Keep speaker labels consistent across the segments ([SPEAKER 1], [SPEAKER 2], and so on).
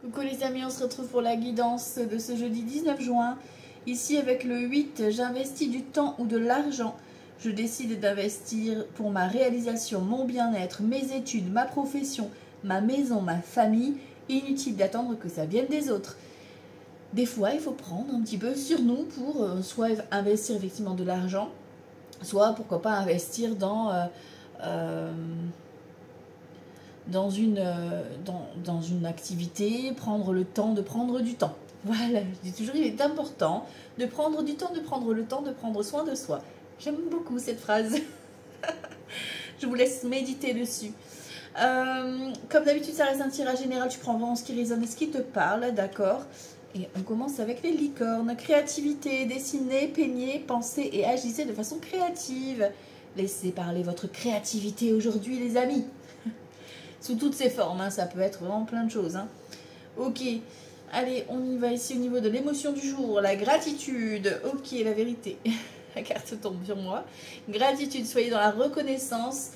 [SPEAKER 1] Coucou les amis, on se retrouve pour la guidance de ce jeudi 19 juin. Ici avec le 8, j'investis du temps ou de l'argent. Je décide d'investir pour ma réalisation, mon bien-être, mes études, ma profession, ma maison, ma famille. Inutile d'attendre que ça vienne des autres. Des fois, il faut prendre un petit peu sur nous pour soit investir effectivement de l'argent, soit pourquoi pas investir dans une activité, prendre le temps de prendre du temps. Voilà, je dis toujours, il est important de prendre du temps, de prendre le temps, de prendre soin de soi. J'aime beaucoup cette phrase. Je vous laisse méditer dessus. Comme d'habitude, ça reste un tirage général. Tu prends vraiment ce qui résonne et ce qui te parle, d'accord? Et on commence avec les licornes. Créativité, dessinez, peignez, pensez et agissez de façon créative. Laissez parler votre créativité aujourd'hui, les amis. Sous toutes ses formes, hein, ça peut être vraiment plein de choses. Hein. Ok, allez, on y va ici au niveau de l'émotion du jour. La gratitude, ok, la vérité. La carte tombe sur moi. Gratitude, soyez dans la reconnaissance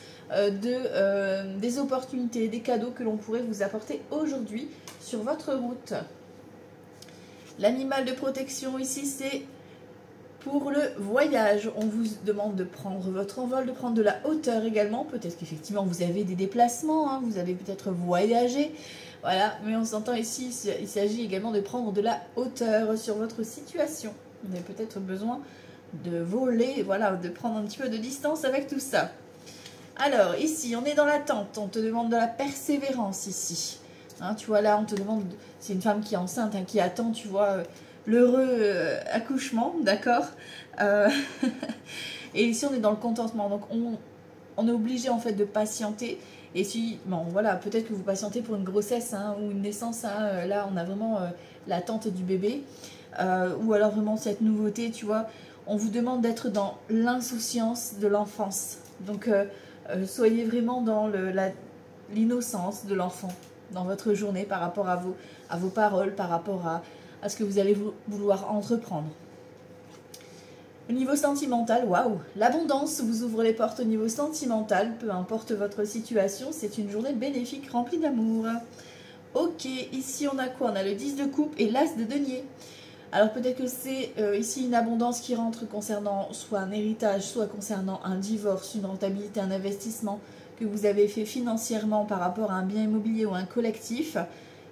[SPEAKER 1] des opportunités, des cadeaux que l'on pourrait vous apporter aujourd'hui sur votre route. L'animal de protection ici, c'est pour le voyage. On vous demande de prendre votre envol, de prendre de la hauteur également. Peut-être qu'effectivement vous avez des déplacements, hein, vous avez peut-être voyagé. Voilà, mais on s'entend ici, il s'agit également de prendre de la hauteur sur votre situation. Vous avez peut-être besoin de voler, voilà, de prendre un petit peu de distance avec tout ça. Alors, ici, on est dans l'attente. On te demande de la persévérance ici. Hein, tu vois, là, on te demande... C'est une femme qui est enceinte, hein, qui attend, tu vois... l'heureux accouchement, d'accord. Et ici on est dans le contentement, donc on est obligé en fait de patienter. Et si, bon voilà, peut-être que vous patientez pour une grossesse, hein, ou une naissance, hein, là on a vraiment l'attente du bébé, ou alors vraiment cette nouveauté, tu vois. On vous demande d'être dans l'insouciance de l'enfance, donc soyez vraiment dans l'innocence de l'enfant dans votre journée par rapport à vos paroles, par rapport à ce que vous allez vouloir entreprendre. Au niveau sentimental, waouh, l'abondance vous ouvre les portes au niveau sentimental, peu importe votre situation, c'est une journée bénéfique remplie d'amour. Ok, ici on a quoi? On a le 10 de coupe et l'as de denier. Alors peut-être que c'est ici une abondance qui rentre concernant soit un héritage, soit concernant un divorce, une rentabilité, un investissement que vous avez fait financièrement par rapport à un bien immobilier ou un collectif.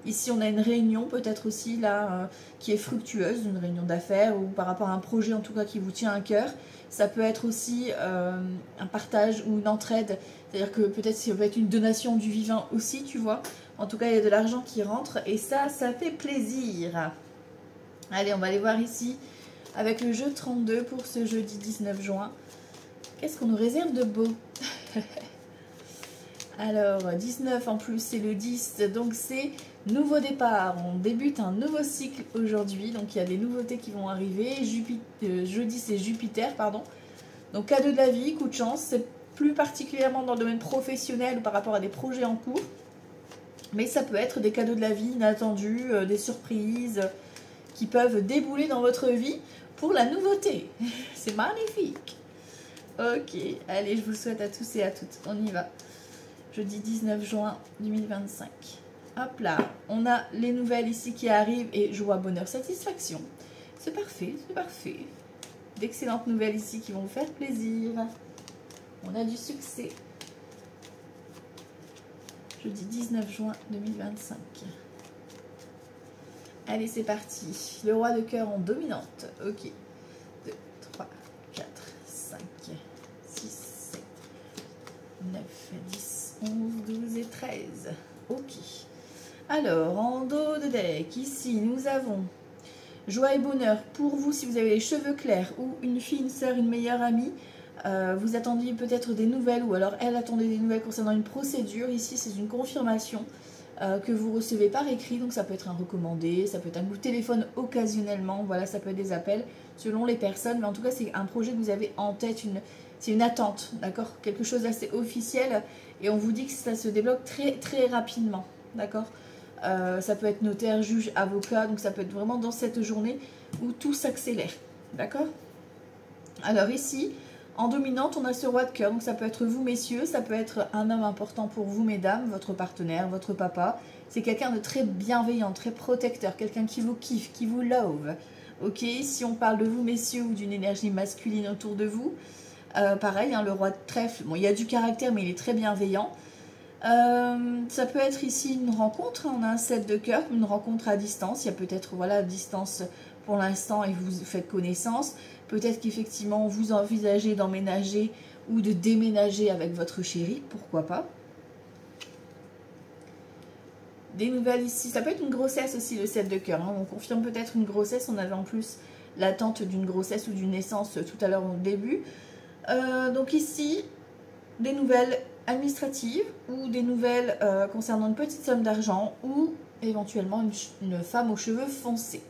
[SPEAKER 1] Ici, on a une réunion peut-être aussi là qui est fructueuse, une réunion d'affaires ou par rapport à un projet en tout cas qui vous tient à cœur. Ça peut être aussi un partage ou une entraide, c'est-à-dire que peut-être ça peut être une donation du vivant aussi, tu vois. En tout cas, il y a de l'argent qui rentre et ça fait plaisir. Allez, on va aller voir ici avec le jeu 32 pour ce jeudi 19 juin. Qu'est-ce qu'on nous réserve de beau? Alors, 19 en plus, c'est le 10, donc c'est nouveau départ. On débute un nouveau cycle aujourd'hui, donc il y a des nouveautés qui vont arriver. Jeudi, c'est Jupiter, pardon. Donc, cadeau de la vie, coup de chance, c'est plus particulièrement dans le domaine professionnel ou par rapport à des projets en cours. Mais ça peut être des cadeaux de la vie inattendus, des surprises qui peuvent débouler dans votre vie pour la nouveauté. C'est magnifique. Ok, allez, je vous le souhaite à tous et à toutes. On y va. Jeudi 19 juin 2025. Hop là, on a les nouvelles ici qui arrivent et joie, bonheur, satisfaction. C'est parfait, c'est parfait. D'excellentes nouvelles ici qui vont vous faire plaisir. On a du succès. Jeudi 19 juin 2025. Allez, c'est parti. Le roi de cœur en dominante. Ok. 2, 3, 4, 5, 6, 7, 9, 10, 11, 12 et 13. Ok. Alors, en dos de deck, ici, nous avons joie et bonheur pour vous si vous avez les cheveux clairs ou une fille, une soeur, une meilleure amie. Vous attendiez peut-être des nouvelles ou alors elle attendait des nouvelles concernant une procédure. Ici, c'est une confirmation que vous recevez par écrit. Donc, ça peut être un recommandé, ça peut être un coup de téléphone occasionnellement. Voilà, ça peut être des appels selon les personnes. Mais en tout cas, c'est un projet que vous avez en tête, c'est une attente, d'accord? Quelque chose d'assez officiel. Et on vous dit que ça se débloque très, très rapidement, d'accord? Ça peut être notaire, juge, avocat. Donc, ça peut être vraiment dans cette journée où tout s'accélère, d'accord? Alors ici... En dominante, on a ce roi de cœur, donc ça peut être vous messieurs, ça peut être un homme important pour vous mesdames, votre partenaire, votre papa, c'est quelqu'un de très bienveillant, très protecteur, quelqu'un qui vous kiffe, qui vous love. Ok, si on parle de vous, messieurs, ou d'une énergie masculine autour de vous, pareil, hein, le roi de trèfle, bon, il y a du caractère, mais il est très bienveillant. Ça peut être ici une rencontre, on a un 7 de cœur, une rencontre à distance. Il y a peut-être, voilà, à distance pour l'instant et vous faites connaissance. Peut-être qu'effectivement, vous envisagez d'emménager ou de déménager avec votre chéri, pourquoi pas. Des nouvelles ici, ça peut être une grossesse aussi, le 7 de cœur, hein. On confirme peut-être une grossesse, on avait en plus l'attente d'une grossesse ou d'une naissance tout à l'heure au début. Donc ici, des nouvelles administratives ou des nouvelles concernant une petite somme d'argent ou éventuellement une femme aux cheveux foncés.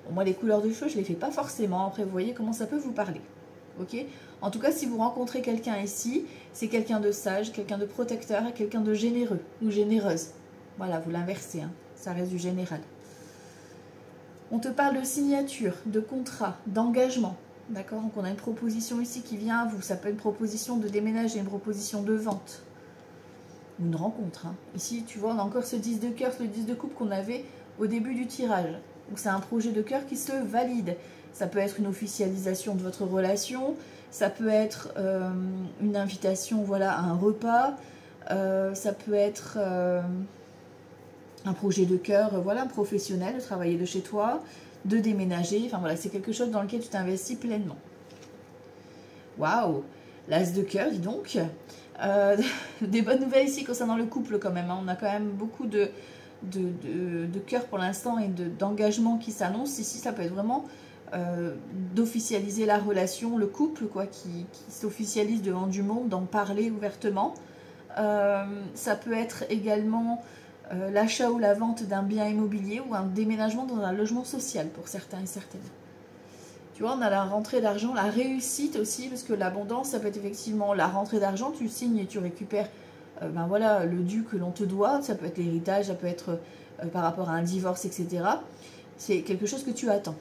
[SPEAKER 1] Bon, moi, les couleurs de cheveux, je ne les fais pas forcément. Après, vous voyez comment ça peut vous parler. Ok. En tout cas, si vous rencontrez quelqu'un ici, c'est quelqu'un de sage, quelqu'un de protecteur et quelqu'un de généreux ou généreuse. Voilà, vous l'inversez, hein. Ça reste du général. On te parle de signature, de contrat, d'engagement. D'accord, donc on a une proposition ici qui vient à vous. Ça peut être une proposition de déménager, une proposition de vente. Une rencontre. Hein. Ici, tu vois, on a encore ce 10 de cœur, ce 10 de coupe qu'on avait au début du tirage. Donc c'est un projet de cœur qui se valide. Ça peut être une officialisation de votre relation. Ça peut être une invitation, voilà, à un repas. Ça peut être un projet de cœur, voilà, professionnel, de travailler de chez toi, de déménager, enfin voilà, c'est quelque chose dans lequel tu t'investis pleinement. Waouh, l'as de cœur, dis donc. Des bonnes nouvelles ici concernant le couple quand même, hein. On a quand même beaucoup de cœur pour l'instant et d'engagement qui s'annonce. Ici, ça peut être vraiment d'officialiser la relation, le couple, quoi, qui s'officialise devant du monde, d'en parler ouvertement. Ça peut être également l'achat ou la vente d'un bien immobilier ou un déménagement dans un logement social pour certains et certaines. Tu vois, on a la rentrée d'argent, la réussite aussi, parce que l'abondance, ça peut être effectivement la rentrée d'argent, tu signes et tu récupères ben voilà, le dû que l'on te doit, ça peut être l'héritage, ça peut être par rapport à un divorce, etc. C'est quelque chose que tu attends.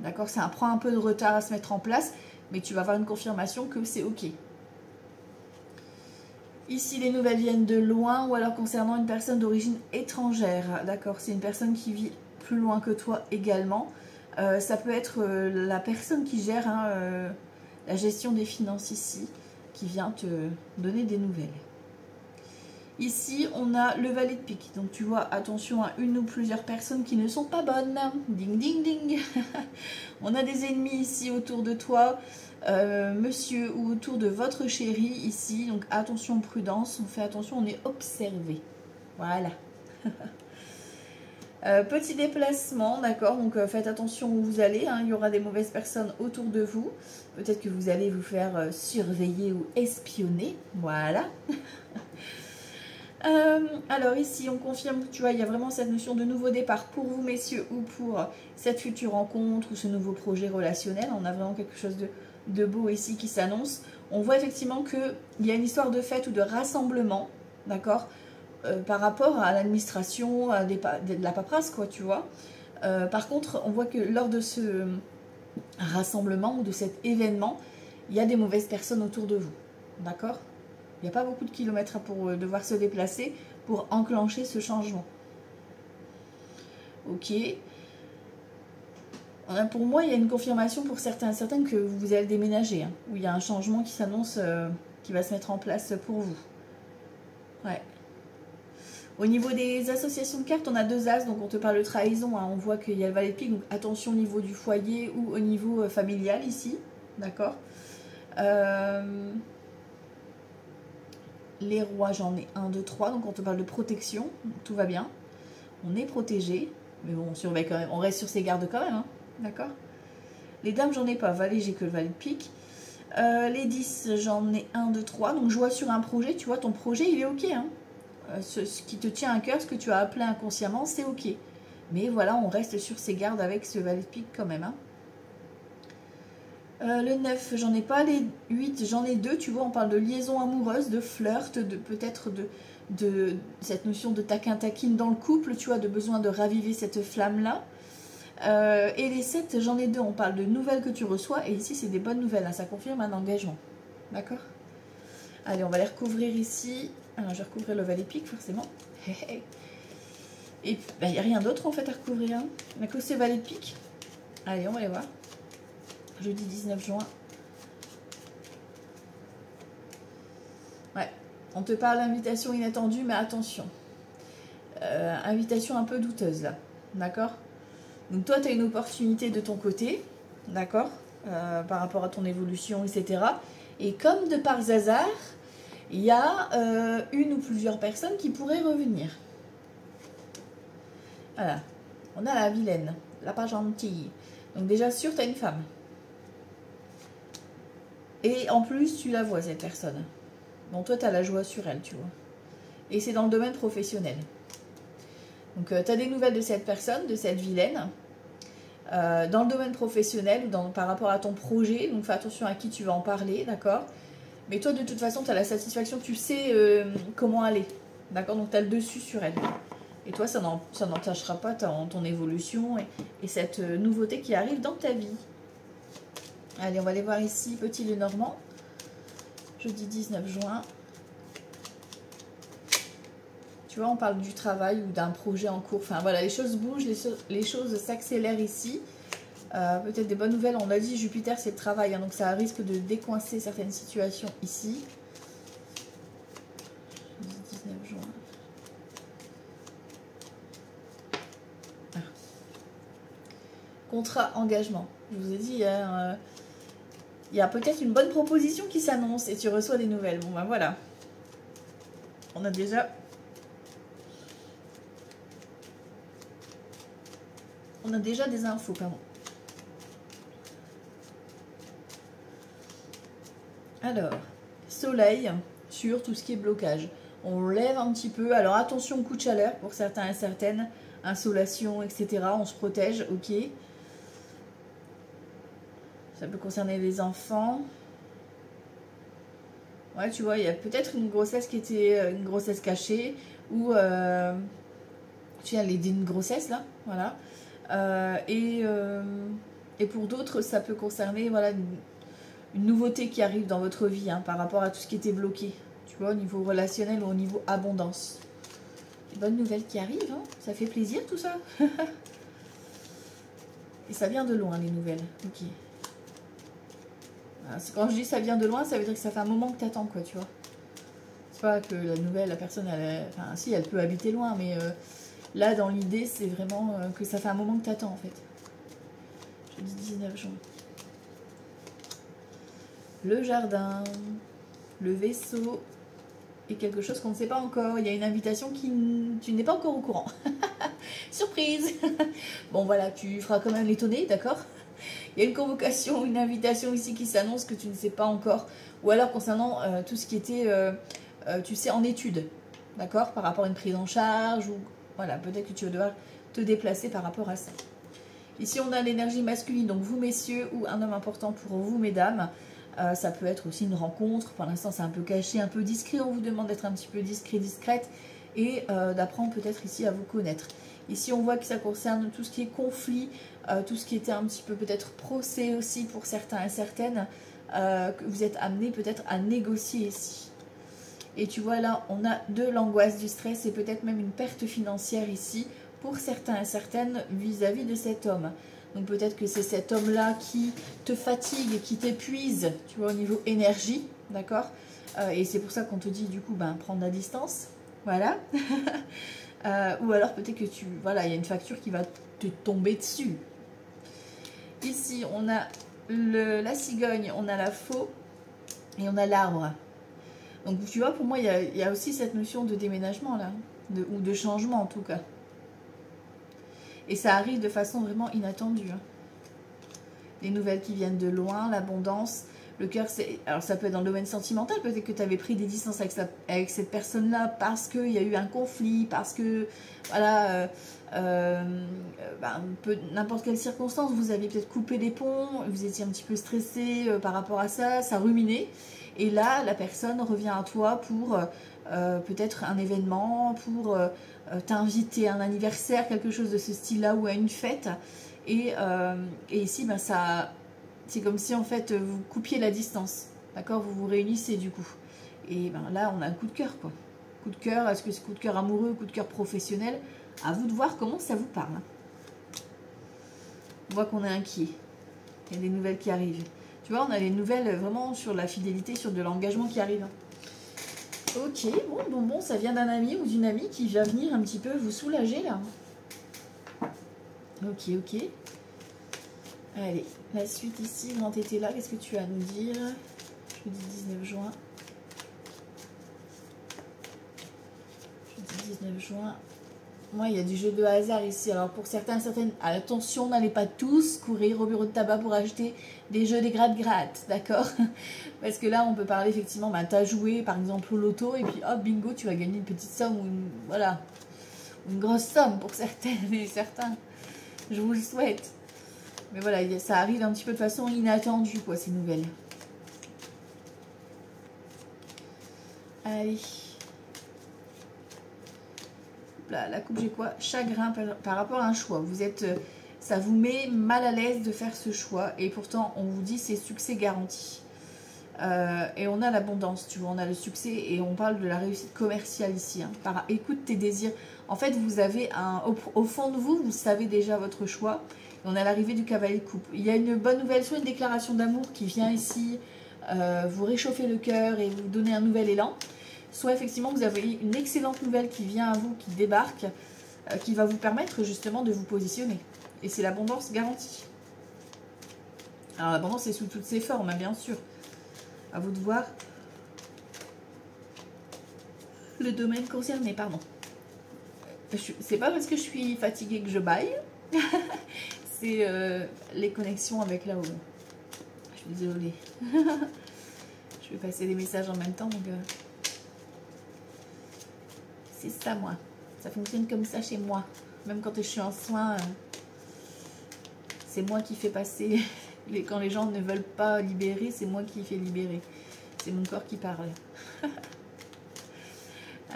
[SPEAKER 1] D'accord, ça prend un peu de retard à se mettre en place, mais tu vas avoir une confirmation que c'est OK. Ici, les nouvelles viennent de loin ou alors concernant une personne d'origine étrangère. D'accord, c'est une personne qui vit plus loin que toi également. Ça peut être la personne qui gère la gestion des finances ici, qui vient te donner des nouvelles. Ici, on a le valet de pique. Donc, tu vois, attention à une ou plusieurs personnes qui ne sont pas bonnes. Ding, ding, ding. On a des ennemis ici autour de toi. Monsieur ou autour de votre chéri ici, donc attention, prudence, on fait attention, on est observé, voilà. Petit déplacement, d'accord, donc faites attention où vous allez, hein. Il y aura des mauvaises personnes autour de vous, peut-être que vous allez vous faire surveiller ou espionner, voilà. Alors ici, on confirme, tu vois, il y a vraiment cette notion de nouveau départ pour vous, messieurs, ou pour cette future rencontre ou ce nouveau projet relationnel. On a vraiment quelque chose de beau ici qui s'annonce. On voit effectivement qu'il y a une histoire de fête ou de rassemblement, d'accord, par rapport à l'administration, à de la paperasse, quoi, tu vois. Par contre, on voit que lors de ce rassemblement ou de cet événement, il y a des mauvaises personnes autour de vous, d'accord. Il n'y a pas beaucoup de kilomètres pour devoir se déplacer pour enclencher ce changement. Ok. Pour moi, il y a une confirmation pour certains et certaines que vous allez déménager, hein, où il y a un changement qui s'annonce, qui va se mettre en place pour vous. Ouais. Au niveau des associations de cartes, on a 2 as, donc on te parle de trahison, hein, on voit qu'il y a le valet de pique, donc attention au niveau du foyer ou au niveau familial ici, d'accord. Les rois, j'en ai 1, 2, 3, donc on te parle de protection, tout va bien. On est protégé, mais bon, on surveille quand même, on reste sur ses gardes quand même, hein, d'accord. Les dames, j'en ai pas, valet, j'ai que le valet de pique. Les 10, j'en ai 1, 2, 3, donc je vois sur un projet, tu vois, ton projet, il est ok, hein. Ce qui te tient à cœur, ce que tu as appelé inconsciemment, c'est ok. Mais voilà, on reste sur ses gardes avec ce valet de pique quand même, hein. Le 9, j'en ai pas. Les 8, j'en ai 2. Tu vois, on parle de liaison amoureuse, de flirt, de peut-être de cette notion de taquin-taquine dans le couple, tu vois, de besoin de raviver cette flamme-là. Et les 7, j'en ai 2. On parle de nouvelles que tu reçois. Et ici, c'est des bonnes nouvelles, hein. Ça confirme un engagement. D'accord? Allez, on va les recouvrir ici. Alors, je vais recouvrir le valet pique, forcément. Et puis, il n'y a rien d'autre en fait à recouvrir. Hein. On a que ces valets de pique. Allez, on va les voir. Jeudi 19 juin. Ouais, on te parle d'invitation inattendue, mais attention. Invitation un peu douteuse là. D'accord? Donc toi, tu as une opportunité de ton côté. D'accord? Par rapport à ton évolution, etc. Et comme de par hasard, il y a une ou plusieurs personnes qui pourraient revenir. Voilà. On a la vilaine, la pas gentille. Donc déjà sûr, tu as une femme. Et en plus, tu la vois, cette personne. Donc toi, tu as la joie sur elle, tu vois. Et c'est dans le domaine professionnel. Donc tu as des nouvelles de cette personne, de cette vilaine. Dans le domaine professionnel, par rapport à ton projet. Donc fais attention à qui tu vas en parler, d'accord? Mais toi, de toute façon, tu as la satisfaction, tu sais comment aller. D'accord? Donc tu as le dessus sur elle. Et toi, ça n'entachera pas ton évolution et cette nouveauté qui arrive dans ta vie. Allez, on va aller voir ici, Petit Lenormand. Jeudi 19 juin. Tu vois, on parle du travail ou d'un projet en cours. Enfin, voilà, les choses bougent, les choses s'accélèrent ici. Peut-être des bonnes nouvelles. On l'a dit, Jupiter, c'est le travail. Hein, donc, ça risque de décoincer certaines situations ici. Jeudi 19 juin. Contrat, engagement. Je vous ai dit, hein, il y a peut-être une bonne proposition qui s'annonce et tu reçois des nouvelles. Bon, ben voilà. On a déjà des infos, pardon. Alors, soleil sur tout ce qui est blocage. On lève un petit peu. Alors, attention, coup de chaleur pour certains et certaines. Insolation, etc. On se protège, ok. Ça peut concerner les enfants. Ouais, tu vois, il y a peut-être une grossesse qui était une grossesse cachée. Ou, tu as une grossesse, là, voilà. Et pour d'autres, ça peut concerner, voilà, une nouveauté qui arrive dans votre vie hein, par rapport à tout ce qui était bloqué, tu vois, au niveau relationnel ou au niveau abondance. Des bonnes nouvelles qui arrivent, hein, ça fait plaisir tout ça. Et ça vient de loin, les nouvelles. Ok. Quand je dis ça vient de loin, ça veut dire que ça fait un moment que tu attends, quoi, tu vois. C'est pas que la nouvelle, la personne, enfin, si, elle peut habiter loin, mais là, dans l'idée, c'est vraiment que ça fait un moment que tu attends, en fait. Je dis 19 juin. Le jardin, le vaisseau et quelque chose qu'on ne sait pas encore. Il y a une invitation qui tu n'es pas encore au courant. Surprise. Bon voilà, tu feras quand même l'étonner, d'accord? Il y a une convocation, une invitation ici qui s'annonce que tu ne sais pas encore. Ou alors concernant tout ce qui était, tu sais, en études, d'accord? Par rapport à une prise en charge ou voilà, peut-être que tu vas devoir te déplacer par rapport à ça. Ici, on a l'énergie masculine, donc vous messieurs ou un homme important pour vous mesdames. Ça peut être aussi une rencontre. Pour l'instant, c'est un peu caché, un peu discret. On vous demande d'être un petit peu discret, discrète et d'apprendre peut-être ici à vous connaître. Ici, on voit que ça concerne tout ce qui est conflit, tout ce qui était un petit peu peut-être procès aussi pour certains et certaines, que vous êtes amenés peut-être à négocier ici. Et tu vois là, on a de l'angoisse, du stress et peut-être même une perte financière ici pour certains et certaines vis-à-vis de cet homme. Donc peut-être que c'est cet homme-là qui te fatigue, qui t'épuise, tu vois, au niveau énergie, d'accord? Et c'est pour ça qu'on te dit du coup, ben, prendre la distance, voilà. Ou alors peut-être que voilà, il y a une facture qui va te tomber dessus. Ici, on a la cigogne, on a la faux et on a l'arbre. Donc tu vois, pour moi, il y a aussi cette notion de déménagement là, ou de changement en tout cas. Et ça arrive de façon vraiment inattendue. Hein. Les nouvelles qui viennent de loin, l'abondance, le cœur, c'est... Alors ça peut être dans le domaine sentimental, peut-être que tu avais pris des distances avec cette personne-là parce qu'il y a eu un conflit, parce que, voilà, n'importe quelle circonstance, vous aviez peut-être coupé des ponts, vous étiez un petit peu stressé par rapport à ça, ça ruminait. Et là, la personne revient à toi pour peut-être un événement, pour t'inviter à un anniversaire, quelque chose de ce style-là, ou à une fête. Et ici, ben, c'est comme si en fait vous coupiez la distance. D'accord? Vous vous réunissez du coup. Et ben, là, on a un coup de cœur, quoi. Coup de cœur, est-ce que c'est coup de cœur amoureux, coup de cœur professionnel? À vous de voir comment ça vous parle. On voit qu'on est inquiet. Il y a des nouvelles qui arrivent. Tu vois, on a les nouvelles vraiment sur la fidélité, sur de l'engagement qui arrive. Ok, bon, ça vient d'un ami ou d'une amie qui va venir un petit peu vous soulager là. Ok. Allez, la suite ici, quand tu étais là, qu'est-ce que tu as à nous dire? Je dis 19 juin. Je dis 19 juin. Moi, il y a du jeu de hasard ici. Alors, pour certains, certaines, attention, n'allez pas tous courir au bureau de tabac pour acheter des jeux des gratte-gratte, d'accord? Parce que là, on peut parler effectivement, tu as joué par exemple au loto et puis hop, bingo, tu vas gagner une petite somme ou voilà, une grosse somme pour certaines et certains. Je vous le souhaite. Mais voilà, ça arrive un petit peu de façon inattendue, quoi, ces nouvelles. Allez. La coupe, j'ai quoi? Chagrin par rapport à un choix. Vous êtes, ça vous met mal à l'aise de faire ce choix. Et pourtant, on vous dit c'est succès garanti. Et on a l'abondance, tu vois. On a le succès et on parle de la réussite commerciale ici. Hein. Écoute tes désirs. En fait, vous avez au fond de vous, vous savez déjà votre choix. Et on a l'arrivée du cavalier de coupe. Il y a une bonne nouvelle, soit une déclaration d'amour qui vient ici vous réchauffer le cœur et vous donner un nouvel élan. Soit effectivement vous avez une excellente nouvelle qui vient à vous, qui débarque, qui va vous permettre justement de vous positionner. Et c'est l'abondance garantie. Alors l'abondance est sous toutes ses formes, hein, bien sûr. À vous de voir le domaine concerné, pardon. C'est pas parce que je suis fatiguée que je baille. C'est les connexions avec là-haut. Je suis désolée. Je vais passer des messages en même temps, donc... C'est ça, moi. Ça fonctionne comme ça chez moi. Même quand je suis en soins, c'est moi qui fais passer. Quand les gens ne veulent pas libérer, c'est moi qui fais libérer. C'est mon corps qui parle.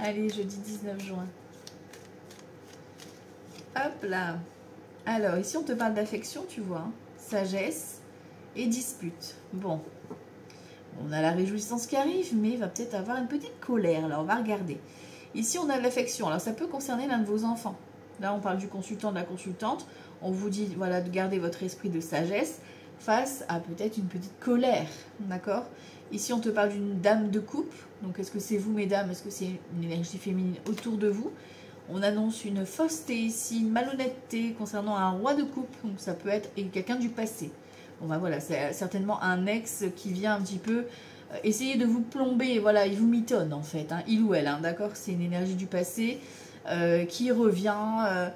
[SPEAKER 1] Allez, jeudi 19 juin. Hop là. Alors, ici, on te parle d'affection, tu vois. Hein. Sagesse et dispute. Bon. On a la réjouissance qui arrive, mais il va peut-être avoir une petite colère. Là, on va regarder. Ici, on a de l'affection. Alors, ça peut concerner l'un de vos enfants. Là, on parle du consultant, de la consultante. On vous dit, voilà, de garder votre esprit de sagesse face à peut-être une petite colère. D'accord? Ici, on te parle d'une dame de coupe. Donc, est-ce que c'est vous, mesdames? Est-ce que c'est une énergie féminine autour de vous? On annonce une fausseté ici, une malhonnêteté concernant un roi de coupe. Donc, ça peut être quelqu'un du passé. Bon, ben voilà, c'est certainement un ex qui vient un petit peu... essayez de vous plomber, voilà, il vous mitonne en fait, hein, il ou elle, hein, d'accord, c'est une énergie du passé qui revient,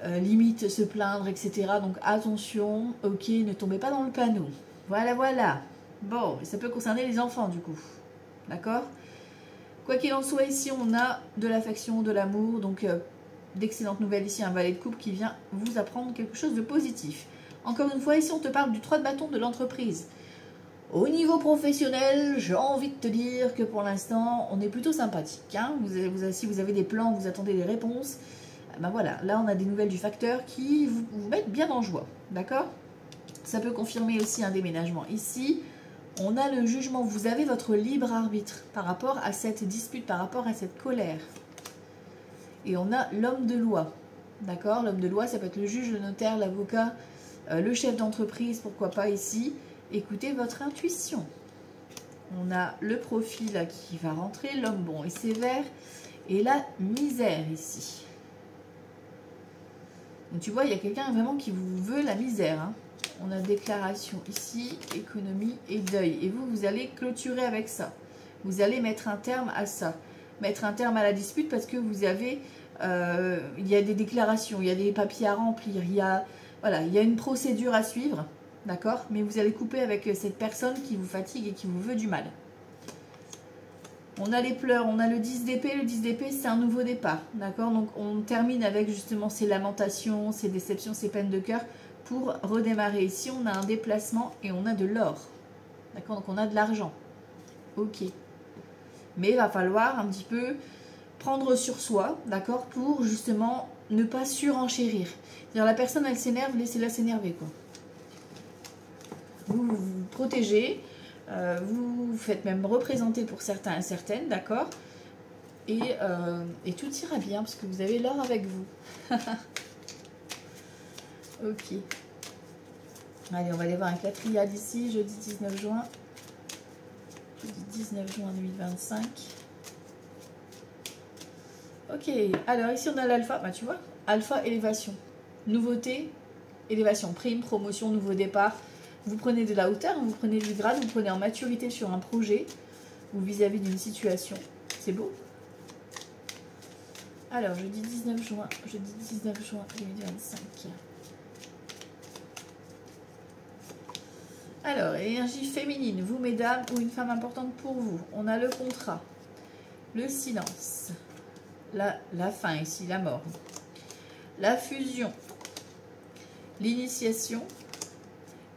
[SPEAKER 1] limite se plaindre, etc. Donc attention, ok, ne tombez pas dans le panneau. Voilà. Bon, ça peut concerner les enfants du coup, d'accord. Quoi qu'il en soit, ici on a de l'affection, de l'amour, donc d'excellentes nouvelles ici, un valet de coupe qui vient vous apprendre quelque chose de positif. Encore une fois, ici on te parle du 3 de bâton de l'entreprise. Au niveau professionnel, j'ai envie de te dire que pour l'instant, on est plutôt sympathique. Hein. Si vous avez des plans, vous attendez des réponses, ben voilà, là on a des nouvelles du facteur qui vous mettent bien en joie. D'accord? Ça peut confirmer aussi un déménagement. Ici, on a le jugement. Vous avez votre libre arbitre par rapport à cette dispute, par rapport à cette colère. Et on a l'homme de loi. D'accord? L'homme de loi, ça peut être le juge, le notaire, l'avocat, le chef d'entreprise, pourquoi pas ici. Écoutez votre intuition. On a le profil là qui va rentrer, l'homme bon et sévère, et la misère ici. Donc tu vois, il y a quelqu'un vraiment qui vous veut la misère. Hein. On a déclaration ici, économie et deuil. Et vous allez clôturer avec ça. Vous allez mettre un terme à ça. Mettre un terme à la dispute parce que vous avez... il y a des déclarations, il y a des papiers à remplir, il y a une procédure à suivre. D'accord? Mais vous allez couper avec cette personne qui vous fatigue et qui vous veut du mal. On a les pleurs, on a le 10 d'épée. Le 10 d'épée, c'est un nouveau départ. D'accord? Donc, on termine avec justement ces lamentations, ces déceptions, ces peines de cœur pour redémarrer. Ici, on a un déplacement et on a de l'or. D'accord? Donc, on a de l'argent. Ok. Mais il va falloir un petit peu prendre sur soi, d'accord? Pour justement ne pas surenchérir. C'est-à-dire, la personne, elle s'énerve, laissez-la s'énerver, quoi. Vous vous protégez, vous vous faites même représenter pour certains et certaines, d'accord? et tout ira bien parce que vous avez l'or avec vous. Ok. Allez, on va aller voir un quatriade ici, jeudi 19 juin. Jeudi 19 juin 2025. Ok, alors ici on a l'alpha, bah tu vois, alpha, élévation. Nouveauté, élévation, prime, promotion, nouveau départ. Vous prenez de la hauteur, vous prenez du grade, vous prenez en maturité sur un projet ou vis-à-vis d'une situation. C'est beau. Alors, jeudi 19 juin 2025. Alors, énergie féminine, vous mesdames ou une femme importante pour vous. On a le contrat, le silence, la fin ici, la mort, la fusion, l'initiation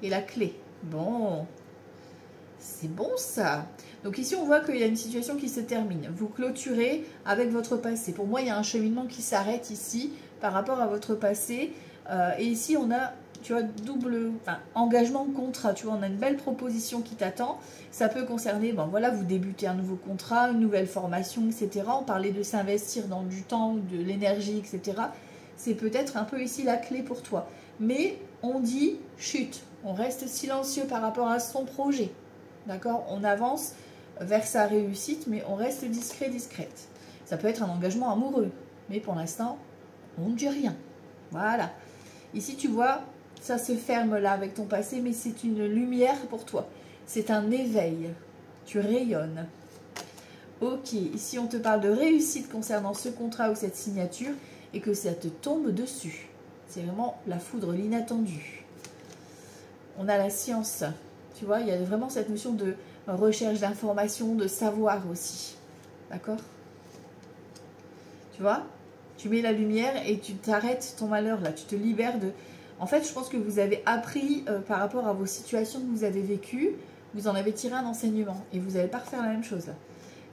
[SPEAKER 1] et la clé. Bon, c'est bon ça. Donc ici, on voit qu'il y a une situation qui se termine. Vous clôturez avec votre passé. Pour moi, il y a un cheminement qui s'arrête ici par rapport à votre passé. Et ici, on a, tu vois, double engagement, contrat. Tu vois, on a une belle proposition qui t'attend. Ça peut concerner, bon voilà, vous débutez un nouveau contrat, une nouvelle formation, etc. On parlait de s'investir dans du temps, de l'énergie, etc. C'est peut-être un peu ici la clé pour toi. Mais on dit, chut, on reste silencieux par rapport à son projet. D'accord? On avance vers sa réussite, mais on reste discret, discrète. Ça peut être un engagement amoureux, mais pour l'instant, on ne dit rien. Voilà. Ici, tu vois, ça se ferme là avec ton passé, mais c'est une lumière pour toi. C'est un éveil. Tu rayonnes. Ok, ici, on te parle de réussite concernant ce contrat ou cette signature et que ça te tombe dessus. C'est vraiment la foudre, l'inattendu. On a la science. Tu vois, il y a vraiment cette notion de recherche d'informations, de savoir aussi. D'accord? Tu vois? Tu mets la lumière et tu t'arrêtes ton malheur là. Tu te libères de... En fait, je pense que vous avez appris par rapport à vos situations que vous avez vécues. Vous en avez tiré un enseignement et vous n'allez pas refaire la même chose là.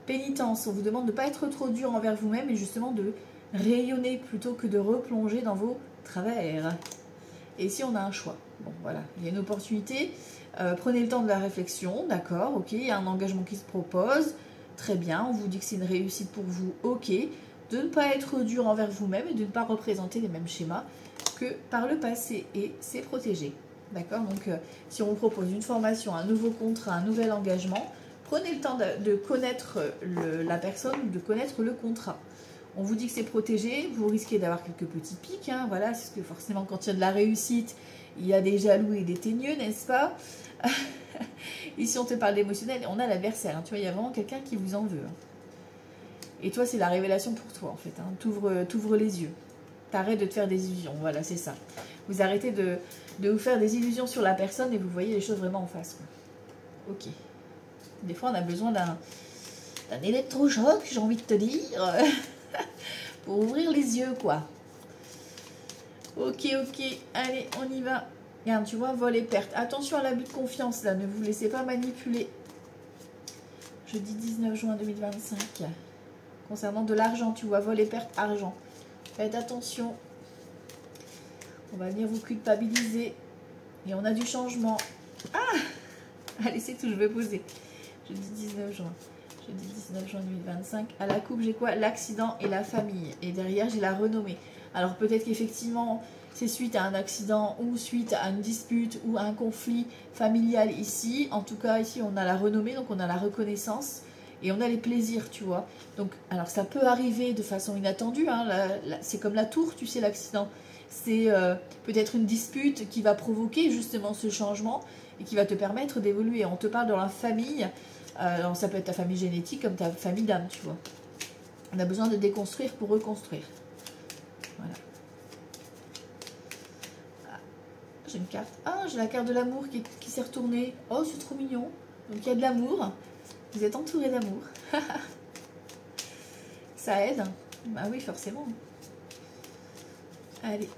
[SPEAKER 1] Pénitence, on vous demande de ne pas être trop dur envers vous-même et justement de rayonner plutôt que de replonger dans vos travers. Et ici, on a un choix. Bon, voilà, il y a une opportunité. Prenez le temps de la réflexion, d'accord, ok. Il y a un engagement qui se propose. Très bien, on vous dit que c'est une réussite pour vous, ok. De ne pas être dur envers vous-même et de ne pas représenter les mêmes schémas que par le passé. Et c'est protégé, d'accord. Donc, si on vous propose une formation, un nouveau contrat, un nouvel engagement, prenez le temps de connaître la personne ou de connaître le contrat. On vous dit que c'est protégé, vous risquez d'avoir quelques petits pics, hein, voilà, parce que forcément quand il y a de la réussite, il y a des jaloux et des teigneux, n'est-ce pas? Ici on te parle d'émotionnel, on a l'adversaire, hein, tu vois, il y a vraiment quelqu'un qui vous en veut. Hein. Et toi c'est la révélation pour toi en fait, hein, t'ouvres les yeux, t'arrêtes de te faire des illusions, voilà c'est ça. Vous arrêtez de vous faire des illusions sur la personne et vous voyez les choses vraiment en face. Quoi. Ok. Des fois on a besoin d'un électrochoc, j'ai envie de te dire. Pour ouvrir les yeux, quoi. Ok, allez, on y va. Regarde, tu vois, vol et perte. Attention à l'abus de confiance, là. Ne vous laissez pas manipuler. Jeudi 19 juin 2025. Concernant de l'argent, tu vois, vol et perte, argent. Faites attention. On va venir vous culpabiliser. Et on a du changement. Ah! Allez, c'est tout, je vais poser. Jeudi 19 juin. Jeudi 19 juin 2025. À la coupe, j'ai quoi? L'accident et la famille. Et derrière, j'ai la renommée. Alors peut-être qu'effectivement, c'est suite à un accident ou suite à une dispute ou à un conflit familial ici. En tout cas, ici, on a la renommée, donc on a la reconnaissance et on a les plaisirs, tu vois. Donc, alors ça peut arriver de façon inattendue. Hein, c'est comme la tour, tu sais, l'accident. C'est peut-être une dispute qui va provoquer justement ce changement et qui va te permettre d'évoluer. On te parle dans la famille. Alors ça peut être ta famille génétique comme ta famille d'âme, tu vois. On a besoin de déconstruire pour reconstruire. Voilà. Ah, j'ai une carte. Ah, j'ai la carte de l'amour qui s'est retournée. Oh, c'est trop mignon. Donc il y a de l'amour. Vous êtes entouré d'amour. Ça aide. Bah oui, forcément. Allez.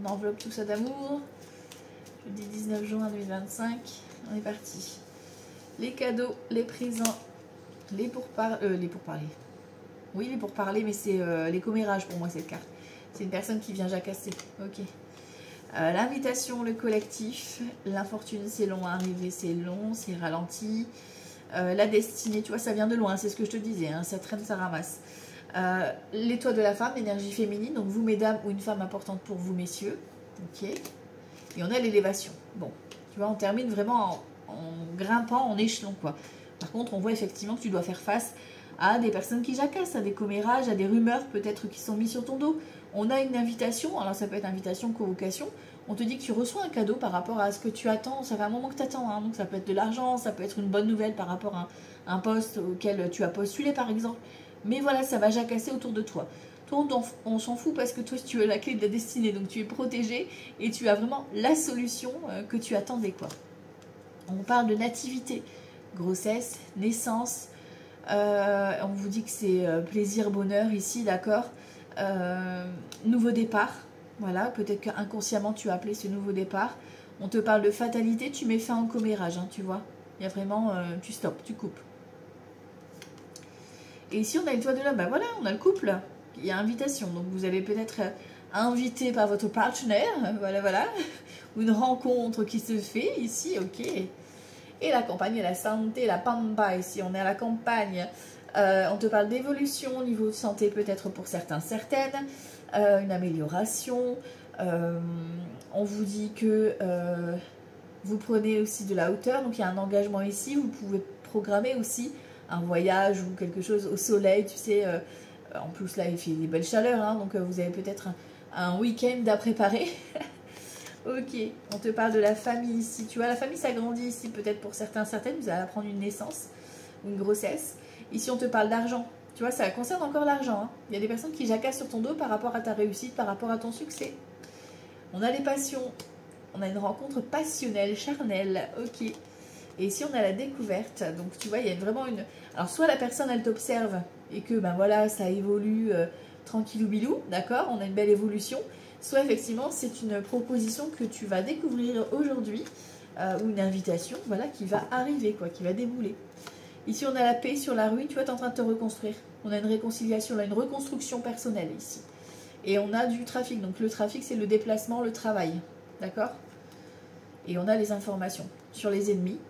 [SPEAKER 1] On enveloppe tout ça d'amour. Jeudi 19 juin 2025. On est parti. Les cadeaux, les présents, les pourparlers. Oui, les pourparlers, mais c'est les commérages pour moi, cette carte. C'est une personne qui vient jacasser. Ok. L'invitation, le collectif. L'infortune, c'est long à arriver, c'est long, c'est ralenti. La destinée, tu vois, ça vient de loin, c'est ce que je te disais, hein, ça traîne, ça ramasse. L'étoile de la femme, énergie féminine, donc vous mesdames ou une femme importante pour vous messieurs, ok. Et on a l'élévation. Bon, tu vois, on termine vraiment en grimpant, en échelon, quoi. Par contre, on voit effectivement que tu dois faire face à des personnes qui jacassent, à des commérages, à des rumeurs peut-être qui sont mises sur ton dos. On a une invitation, alors ça peut être invitation, convocation. On te dit que tu reçois un cadeau par rapport à ce que tu attends. Ça fait un moment que tu attends, hein. Donc ça peut être de l'argent, ça peut être une bonne nouvelle par rapport à un poste auquel tu as postulé par exemple. Mais voilà, ça va jacasser autour de toi. Toi, on s'en fout parce que toi, tu as la clé de la destinée, donc tu es protégé et tu as vraiment la solution que tu attendais, quoi. On parle de nativité, grossesse, naissance. On vous dit que c'est plaisir, bonheur ici, d'accord. Nouveau départ, voilà, peut-être qu'inconsciemment tu as appelé ce nouveau départ. On te parle de fatalité, tu mets fin au commérage, hein, tu vois. Il y a vraiment, tu stoppes, tu coupes. Et ici, on a l'étoile de l'homme. Ben voilà, on a le couple. Il y a invitation. Donc, vous allez peut-être invité par votre partenaire. Voilà, voilà. Ou une rencontre qui se fait ici, ok. Et la campagne, la santé, la pampa. Ici, on est à la campagne. On te parle d'évolution au niveau de santé, peut-être pour certains, certaines. Une amélioration. On vous dit que vous prenez aussi de la hauteur. Donc, il y a un engagement ici. Vous pouvez programmer aussi un voyage ou quelque chose au soleil, tu sais, en plus là il fait des belles chaleurs, hein, donc vous avez peut-être un week-end à préparer. Ok, on te parle de la famille ici, tu vois, la famille s'agrandit ici, peut-être pour certains, certaines, vous allez apprendre une naissance ou une grossesse. Ici on te parle d'argent, tu vois, ça concerne encore l'argent, hein. Il y a des personnes qui jacassent sur ton dos par rapport à ta réussite, par rapport à ton succès. On a les passions, on a une rencontre passionnelle, charnelle, ok. Et ici, on a la découverte. Donc, tu vois, il y a vraiment une... Alors, soit la personne, elle t'observe et que, ben voilà, ça évolue tranquillou bilou, d'accord. On a une belle évolution. Soit, effectivement, c'est une proposition que tu vas découvrir aujourd'hui ou une invitation, voilà, qui va arriver, quoi, qui va débouler. Ici, on a la paix sur la ruine. Tu vois, tu es en train de te reconstruire. On a une réconciliation, là, une reconstruction personnelle ici. Et on a du trafic. Donc, le trafic, c'est le déplacement, le travail, d'accord. Et on a les informations sur les ennemis.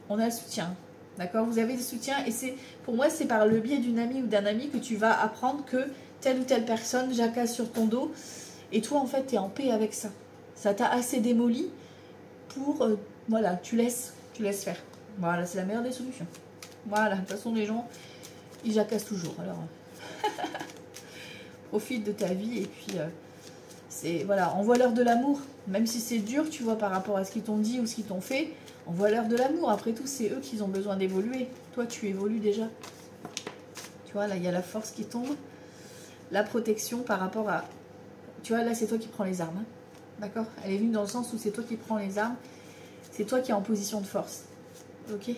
[SPEAKER 1] On a le soutien, d'accord. Vous avez le soutien et c'est, pour moi, c'est par le biais d'une amie ou d'un ami que tu vas apprendre que telle ou telle personne jacasse sur ton dos. Et toi, en fait, tu es en paix avec ça. Ça t'a assez démoli pour, voilà, tu laisses faire. Voilà, c'est la meilleure des solutions. Voilà, de toute façon, les gens, ils jacassent toujours. Alors, profite de ta vie et puis, c'est, voilà, envoie-leur de l'amour. Même si c'est dur, tu vois, par rapport à ce qu'ils t'ont dit ou ce qu'ils t'ont fait, envoie-leur de l'amour. Après tout, c'est eux qui ont besoin d'évoluer. Toi, tu évolues déjà. Tu vois, là, il y a la force qui tombe. La protection par rapport à... Tu vois, là, c'est toi qui prends les armes. Hein. D'accord. Elle est venue dans le sens où c'est toi qui prends les armes. C'est toi qui es en position de force. Ok.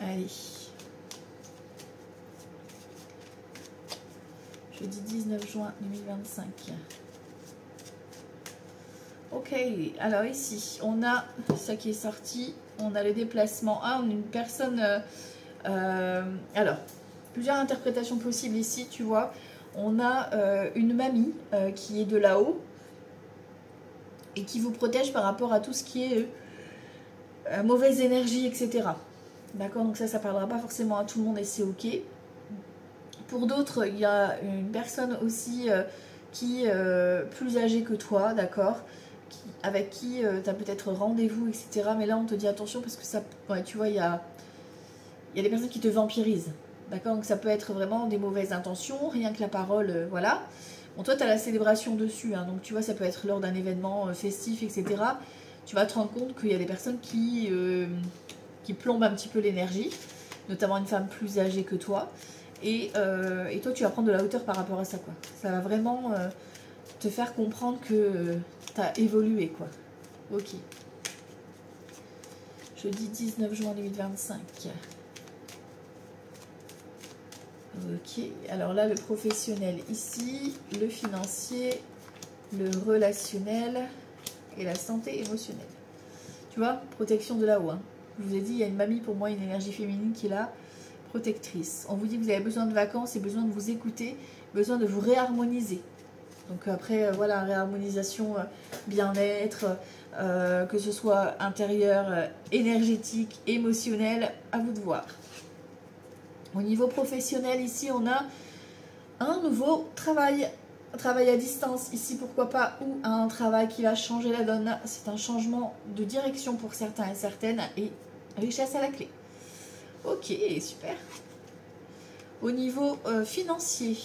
[SPEAKER 1] Allez. Jeudi 19 juin 2025. Ok, alors ici, on a ça qui est sorti, on a le déplacement. Ah, on a une personne... alors, plusieurs interprétations possibles ici, tu vois. On a une mamie qui est de là-haut et qui vous protège par rapport à tout ce qui est mauvaise énergie, etc. D'accord, donc ça parlera pas forcément à tout le monde et c'est ok. Pour d'autres, il y a une personne aussi qui plus âgée que toi, d'accord, avec qui tu as peut-être rendez-vous, etc. Mais là, on te dit attention parce que ça, ouais, tu vois, il y a des personnes qui te vampirisent. D'accord. Donc ça peut être vraiment des mauvaises intentions, rien que la parole, voilà. Bon, toi, tu as la célébration dessus, hein, donc tu vois, ça peut être lors d'un événement festif, etc. Tu vas te rendre compte qu'il y a des personnes qui plombent un petit peu l'énergie, notamment une femme plus âgée que toi. Et toi, tu vas prendre de la hauteur par rapport à ça, quoi. Ça va vraiment te faire comprendre que tu as évolué, quoi. Ok. Jeudi 19 juin 2025. Ok. Alors là, le professionnel ici, le financier, le relationnel et la santé émotionnelle. Tu vois, protection de là-haut. Hein. Je vous ai dit, il y a une mamie pour moi, une énergie féminine qui est là. Protectrice. On vous dit que vous avez besoin de vacances et besoin de vous écouter, besoin de vous réharmoniser. Donc après, voilà, réharmonisation, bien-être, que ce soit intérieur, énergétique, émotionnel, à vous de voir. Au niveau professionnel, ici, on a un nouveau travail. Un travail à distance, ici, pourquoi pas, ou un travail qui va changer la donne. C'est un changement de direction pour certains et certaines, et richesse à la clé. Ok, super. Au niveau financier,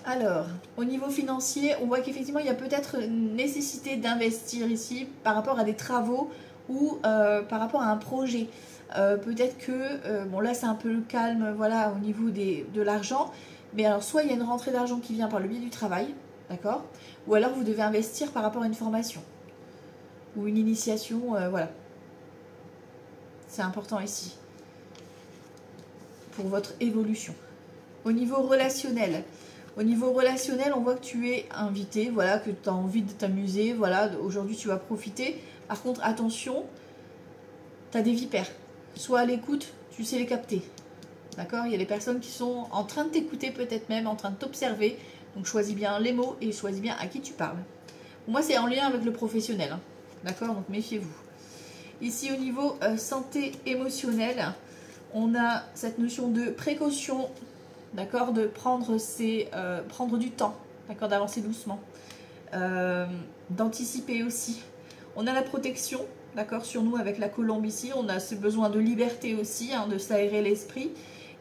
[SPEAKER 1] alors, au niveau financier, on voit qu'effectivement, il y a peut-être une nécessité d'investir ici par rapport à des travaux ou par rapport à un projet. Peut-être que, bon là c'est un peu le calme, voilà, au niveau de l'argent. Mais alors, soit il y a une rentrée d'argent qui vient par le biais du travail, d'accord? Ou alors vous devez investir par rapport à une formation ou une initiation, voilà. C'est important ici pour votre évolution. Au niveau relationnel, on voit que tu es invité, voilà, que tu as envie de t'amuser, voilà, aujourd'hui tu vas profiter. Par contre, attention, tu as des vipères. Sois à l'écoute, tu sais les capter. D'accord? Il y a des personnes qui sont en train de t'écouter, peut-être même en train de t'observer. Donc choisis bien les mots et choisis bien à qui tu parles. Moi, c'est en lien avec le professionnel. Hein. D'accord? Donc méfiez-vous. Ici, au niveau santé émotionnelle, on a cette notion de précaution, d'accord, de prendre du temps, d'accord, d'avancer doucement, d'anticiper aussi. On a la protection, d'accord, sur nous avec la colombe ici. On a ce besoin de liberté aussi, hein, de s'aérer l'esprit.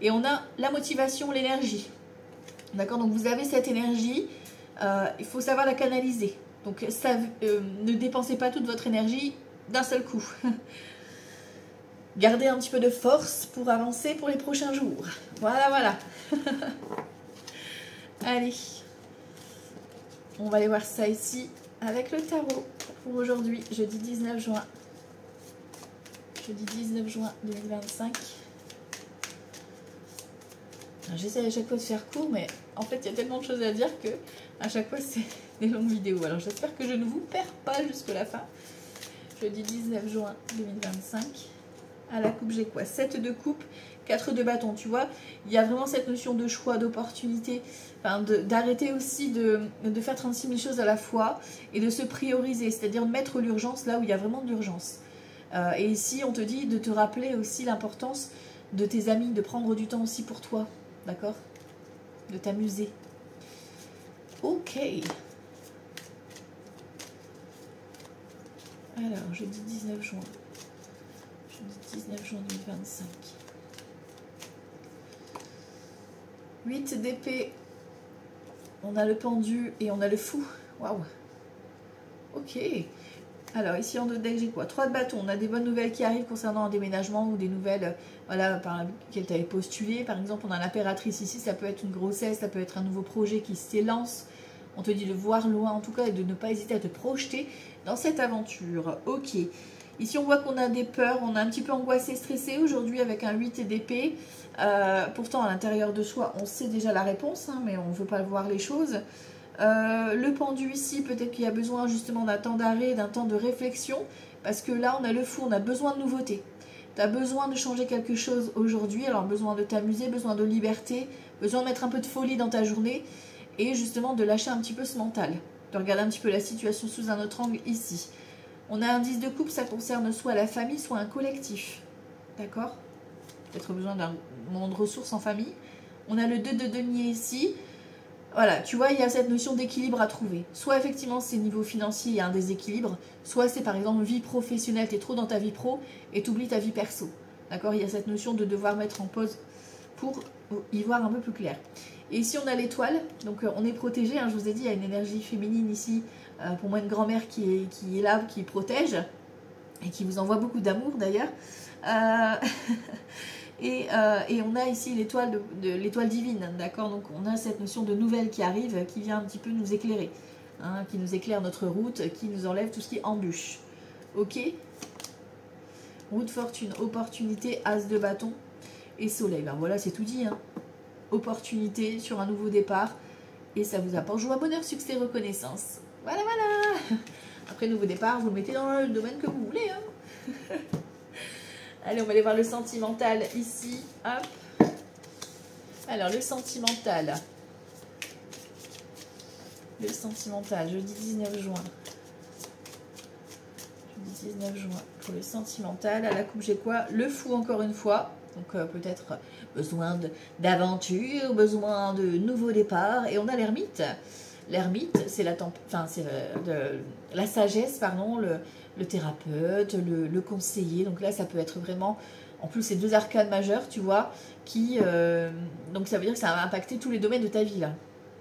[SPEAKER 1] Et on a la motivation, l'énergie. D'accord, donc vous avez cette énergie, il faut savoir la canaliser. Donc ça, ne dépensez pas toute votre énergie d'un seul coup. Gardez un petit peu de force pour avancer pour les prochains jours. Voilà, voilà. Allez, on va aller voir ça ici avec le tarot pour aujourd'hui, jeudi 19 juin. Jeudi 19 juin 2025. J'essaie à chaque fois de faire court, mais en fait, il y a tellement de choses à dire que à chaque fois, c'est des longues vidéos. Alors, j'espère que je ne vous perds pas jusqu'à la fin. Jeudi 19 juin 2025. À la coupe, j'ai quoi? 7 de coupe, 4 de bâton. Tu vois, il y a vraiment cette notion de choix, d'opportunité, enfin, d'arrêter aussi de faire 36 000 choses à la fois et de se prioriser, c'est-à-dire de mettre l'urgence là où il y a vraiment de l'urgence. Et ici, on te dit de te rappeler aussi l'importance de tes amis, de prendre du temps aussi pour toi. D'accord? De t'amuser. Ok. Alors, jeudi 19 juin. Jeudi 19 juin 2025. 8 d'épée. On a le pendu et on a le fou. Waouh. Ok. Alors, ici en deux deck, j'ai quoi? 3 de bâton. On a des bonnes nouvelles qui arrivent concernant un déménagement ou des nouvelles voilà, par lesquelles tu avais postulé. Par exemple, on a l'impératrice ici. Ça peut être une grossesse, ça peut être un nouveau projet qui s'élance. On te dit de voir loin en tout cas et de ne pas hésiter à te projeter dans cette aventure. Ok. Ici, on voit qu'on a des peurs. On a un petit peu angoissé, stressé aujourd'hui avec un 8 d'épée. Pourtant, à l'intérieur de soi, on sait déjà la réponse, hein, mais on ne veut pas voir les choses. Le pendu ici, peut-être qu'il y a besoin justement d'un temps d'arrêt, d'un temps de réflexion, parce que là on a le fou, on a besoin de nouveauté. Tu as besoin de changer quelque chose aujourd'hui, alors besoin de t'amuser, besoin de liberté, besoin de mettre un peu de folie dans ta journée, et justement de lâcher un petit peu ce mental, de regarder un petit peu la situation sous un autre angle ici. On a un 10 de coupe, ça concerne soit la famille, soit un collectif, d'accord? Peut-être besoin d'un moment de ressources en famille. On a le 2 de denier ici. Voilà, tu vois, il y a cette notion d'équilibre à trouver. Soit effectivement, c'est niveau financier, il y a un déséquilibre. Soit c'est par exemple vie professionnelle, tu es trop dans ta vie pro et tu oublies ta vie perso. D'accord? Il y a cette notion de devoir mettre en pause pour y voir un peu plus clair. Et ici, on a l'étoile. Donc, on est protégé. Hein, je vous ai dit, il y a une énergie féminine ici. Pour moi, une grand-mère qui est là, qui protège. Et qui vous envoie beaucoup d'amour d'ailleurs. Et on a ici l'étoile l'étoile divine, d'accord? Donc on a cette notion de nouvelle qui arrive, qui vient un petit peu nous éclairer, hein, qui nous éclaire notre route, qui nous enlève tout ce qui est embûche. Ok? Route fortune, opportunité, as de bâton et soleil. Ben voilà, c'est tout dit. Hein. Opportunité sur un nouveau départ et ça vous apporte joie, bonheur, succès, reconnaissance. Voilà, voilà. Après nouveau départ, vous le mettez dans le domaine que vous voulez. Hein. Allez, on va aller voir le sentimental ici. Hop. Alors, le sentimental. Le sentimental, jeudi 19 juin. Jeudi 19 juin pour le sentimental. À la coupe, j'ai quoi? Le fou encore une fois. Donc peut-être besoin d'aventure, besoin de nouveaux départs. Et on a l'ermite. L'ermite, c'est la sagesse, pardon, le thérapeute, le conseiller. Donc là, ça peut être vraiment... En plus, c'est deux arcanes majeures, tu vois, qui... donc ça veut dire que ça va impacter tous les domaines de ta vie, là.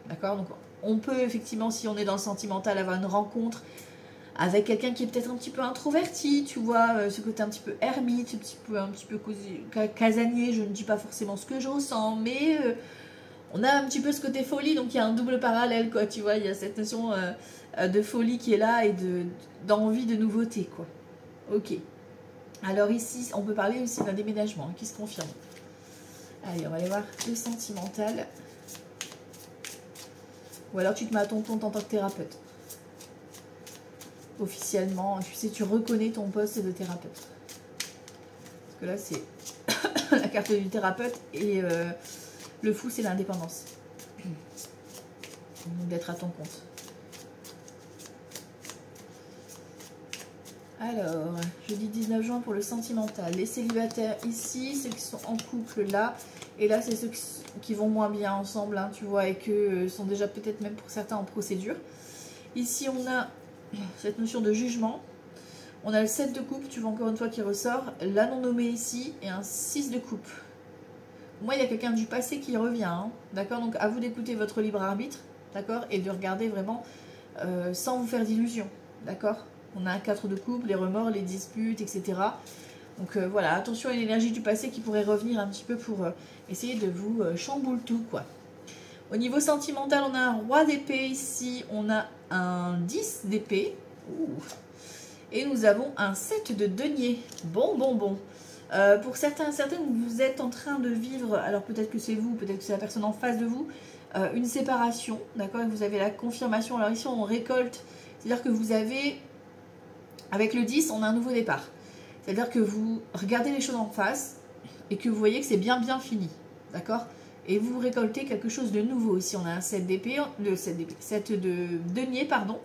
[SPEAKER 1] D'accord? Donc on peut effectivement, si on est dans le sentimental, avoir une rencontre avec quelqu'un qui est peut-être un petit peu introverti, tu vois, ce côté un petit peu ermite, un petit peu casanier. Je ne dis pas forcément ce que je ressens, mais on a un petit peu ce côté folie, donc il y a un double parallèle, quoi, tu vois, il y a cette notion de folie qui est là et d'envie de nouveauté, quoi. Ok. Alors ici, on peut parler aussi d'un déménagement qui se confirme. Allez, on va aller voir le sentimental. Ou alors tu te mets à ton compte en tant que thérapeute. Officiellement, tu sais, tu reconnais ton poste de thérapeute. Parce que là, c'est la carte du thérapeute et le fou, c'est l'indépendance. Donc d'être à ton compte. Alors, jeudi 19 juin pour le sentimental. Les célibataires ici, ceux qui sont en couple là. Et là, c'est ceux qui vont moins bien ensemble, hein, tu vois, et que sont déjà peut-être même pour certains en procédure. Ici, on a cette notion de jugement. On a le 7 de coupe, tu vois, encore une fois, qui ressort. La non nommée ici et un 6 de coupe. Moi, il y a quelqu'un du passé qui revient, hein, d'accord? Donc, à vous d'écouter votre libre arbitre, d'accord? Et de regarder vraiment sans vous faire d'illusions, d'accord? On a un 4 de coupe, les remords, les disputes, etc. Donc voilà, attention à l'énergie du passé qui pourrait revenir un petit peu pour essayer de vous chamboule tout, quoi. Au niveau sentimental, on a un roi d'épée ici, on a un 10 d'épée. Et nous avons un 7 de denier. Bon. Pour certains et certaines, vous êtes en train de vivre, alors peut-être que c'est vous, peut-être que c'est la personne en face de vous, une séparation, d'accord? Vous avez la confirmation. Alors ici, on récolte, c'est-à-dire que vous avez... Avec le 10, on a un nouveau départ. C'est-à-dire que vous regardez les choses en face et que vous voyez que c'est bien fini. D'accord? Et vous récoltez quelque chose de nouveau. Ici, on a un 7 d'épée, 7 de denier, pardon.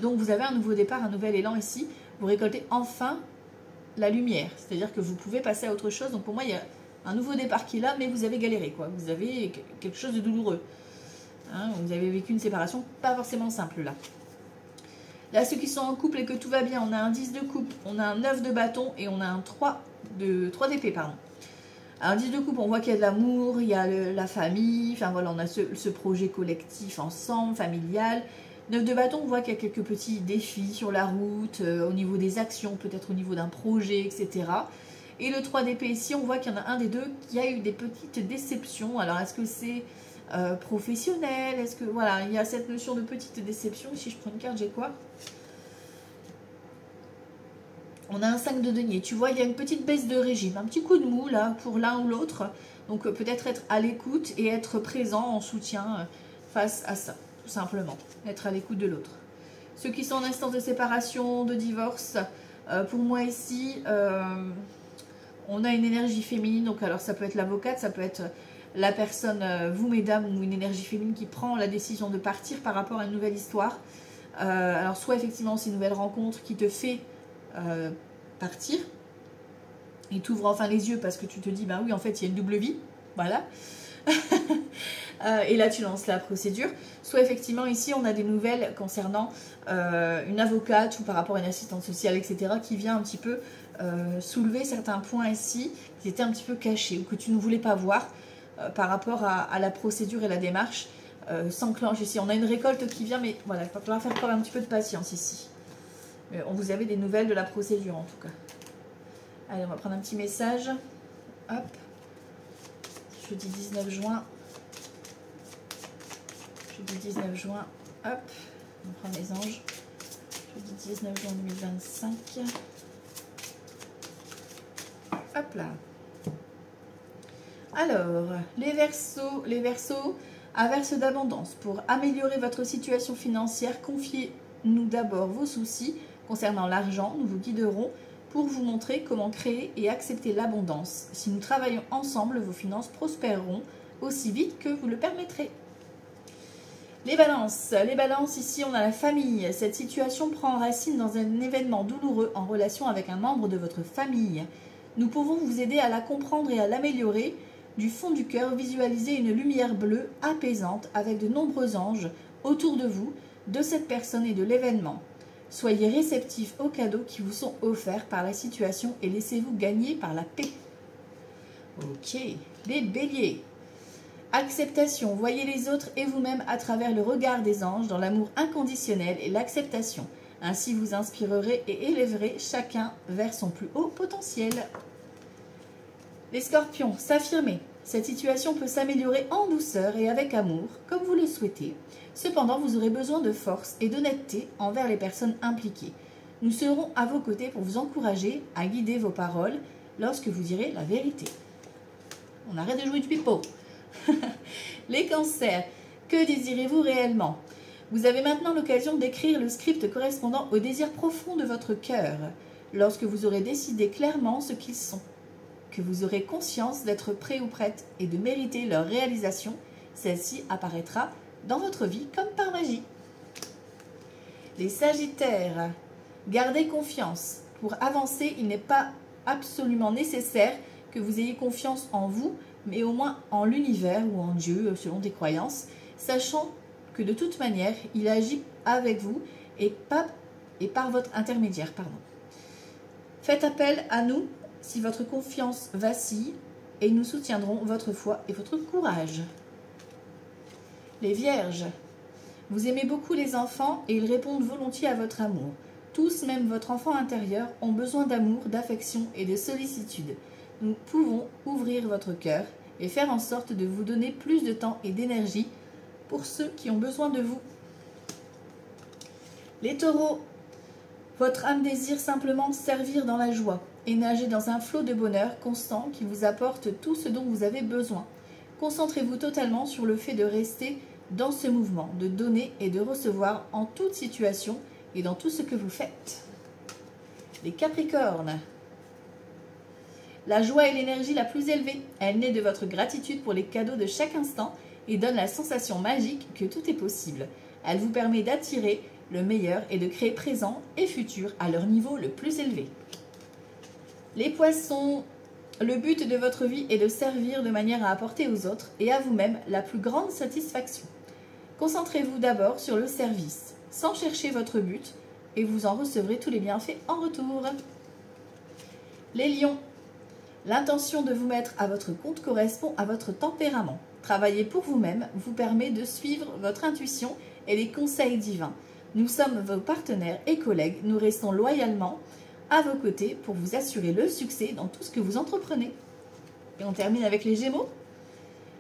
[SPEAKER 1] Donc, vous avez un nouveau départ, un nouvel élan ici. Vous récoltez enfin la lumière. C'est-à-dire que vous pouvez passer à autre chose. Donc, pour moi, il y a un nouveau départ qui est là, mais vous avez galéré, quoi. Vous avez quelque chose de douloureux. Hein, vous avez vécu une séparation pas forcément simple, là. Là, ceux qui sont en couple et que tout va bien, on a un 10 de coupe, on a un 9 de bâton et on a un 3 d'épée, pardon. Alors, 10 de coupe, on voit qu'il y a de l'amour, il y a la famille, enfin voilà, on a ce projet collectif ensemble, familial. 9 de bâton, on voit qu'il y a quelques petits défis sur la route, au niveau des actions, peut-être au niveau d'un projet, etc. Et le 3 d'épée ici, on voit qu'il y en a un des deux qui a eu des petites déceptions. Alors, est-ce que c'est professionnel? Est-ce que, voilà, il y a cette notion de petite déception. Si je prends une carte, j'ai quoi? On a un 5 de denier. Tu vois, il y a une petite baisse de régime, un petit coup de mou là pour l'un ou l'autre. Donc peut-être être à l'écoute et être présent en soutien face à ça, tout simplement. Être à l'écoute de l'autre. Ceux qui sont en instance de séparation, de divorce, pour moi ici, on a une énergie féminine. Donc alors ça peut être l'avocate, ça peut être la personne, vous mesdames, ou une énergie féminine qui prend la décision de partir par rapport à une nouvelle histoire. Alors soit effectivement c'est une nouvelle rencontre qui te fait partir et t'ouvre enfin les yeux parce que tu te dis bah oui en fait il y a une double vie, voilà. Et là tu lances la procédure. Soit effectivement ici on a des nouvelles concernant une avocate ou par rapport à une assistante sociale, etc., qui vient un petit peu soulever certains points ici qui étaient un petit peu cachés ou que tu ne voulais pas voir par rapport à la procédure et la démarche s'enclenche ici. On a une récolte qui vient, mais voilà, il va falloir faire quand même un petit peu de patience ici. On vous avez des nouvelles de la procédure en tout cas. Allez, on va prendre un petit message. Hop. Jeudi 19 juin. Jeudi 19 juin. Hop. On prend les anges. Jeudi 19 juin 2025. Hop là. Alors, les Verseaux, averse d'abondance. Pour améliorer votre situation financière, confiez-nous d'abord vos soucis concernant l'argent. Nous vous guiderons pour vous montrer comment créer et accepter l'abondance. Si nous travaillons ensemble, vos finances prospéreront aussi vite que vous le permettrez. Les balances, ici on a la famille. Cette situation prend racine dans un événement douloureux en relation avec un membre de votre famille. Nous pouvons vous aider à la comprendre et à l'améliorer. Du fond du cœur, visualisez une lumière bleue apaisante avec de nombreux anges autour de vous, de cette personne et de l'événement. Soyez réceptifs aux cadeaux qui vous sont offerts par la situation et laissez-vous gagner par la paix. Ok, les béliers. Acceptation. Voyez les autres et vous-même à travers le regard des anges dans l'amour inconditionnel et l'acceptation. Ainsi vous inspirerez et élèverez chacun vers son plus haut potentiel. Les scorpions, s'affirmer. Cette situation peut s'améliorer en douceur et avec amour, comme vous le souhaitez. Cependant, vous aurez besoin de force et d'honnêteté envers les personnes impliquées. Nous serons à vos côtés pour vous encourager à guider vos paroles lorsque vous direz la vérité. On arrête de jouer du pipeau. Les cancers, que désirez-vous réellement? Vous avez maintenant l'occasion d'écrire le script correspondant au désir profond de votre cœur. Lorsque vous aurez décidé clairement ce qu'ils sont, que vous aurez conscience d'être prêt ou prête et de mériter leur réalisation, celle-ci apparaîtra dans votre vie comme par magie. Les sagittaires, gardez confiance. Pour avancer, il n'est pas absolument nécessaire que vous ayez confiance en vous, mais au moins en l'univers ou en Dieu, selon des croyances, sachant que de toute manière, il agit avec vous et par votre intermédiaire. Faites appel à nous si votre confiance vacille et nous soutiendrons votre foi et votre courage. Les vierges, vous aimez beaucoup les enfants et ils répondent volontiers à votre amour. Tous, même votre enfant intérieur, ont besoin d'amour, d'affection et de sollicitude. Nous pouvons ouvrir votre cœur et faire en sorte de vous donner plus de temps et d'énergie pour ceux qui ont besoin de vous. Les taureaux, votre âme désire simplement servir dans la joie et nager dans un flot de bonheur constant qui vous apporte tout ce dont vous avez besoin. Concentrez-vous totalement sur le fait de rester dans ce mouvement, de donner et de recevoir en toute situation et dans tout ce que vous faites. Les capricornes, la joie est l'énergie la plus élevée. Elle naît de votre gratitude pour les cadeaux de chaque instant et donne la sensation magique que tout est possible. Elle vous permet d'attirer le meilleur et de créer présent et futur à leur niveau le plus élevé. Les poissons, le but de votre vie est de servir de manière à apporter aux autres et à vous-même la plus grande satisfaction. Concentrez-vous d'abord sur le service, sans chercher votre but, et vous en recevrez tous les bienfaits en retour. Les lions, l'intention de vous mettre à votre compte correspond à votre tempérament. Travailler pour vous-même vous permet de suivre votre intuition et les conseils divins. Nous sommes vos partenaires et collègues, nous restons loyalement à vos côtés pour vous assurer le succès dans tout ce que vous entreprenez. Et on termine avec les Gémeaux.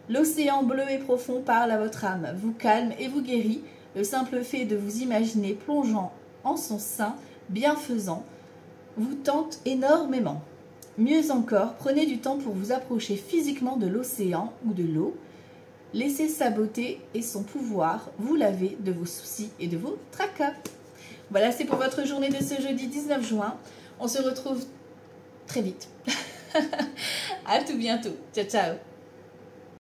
[SPEAKER 1] L'océan bleu et profond parle à votre âme, vous calme et vous guérit. Le simple fait de vous imaginer plongeant en son sein bienfaisant vous tente énormément. Mieux encore, prenez du temps pour vous approcher physiquement de l'océan ou de l'eau. Laissez sa beauté et son pouvoir vous laver de vos soucis et de vos tracas. Voilà, c'est pour votre journée de ce jeudi 19 juin. On se retrouve très vite. À tout bientôt. Ciao, ciao.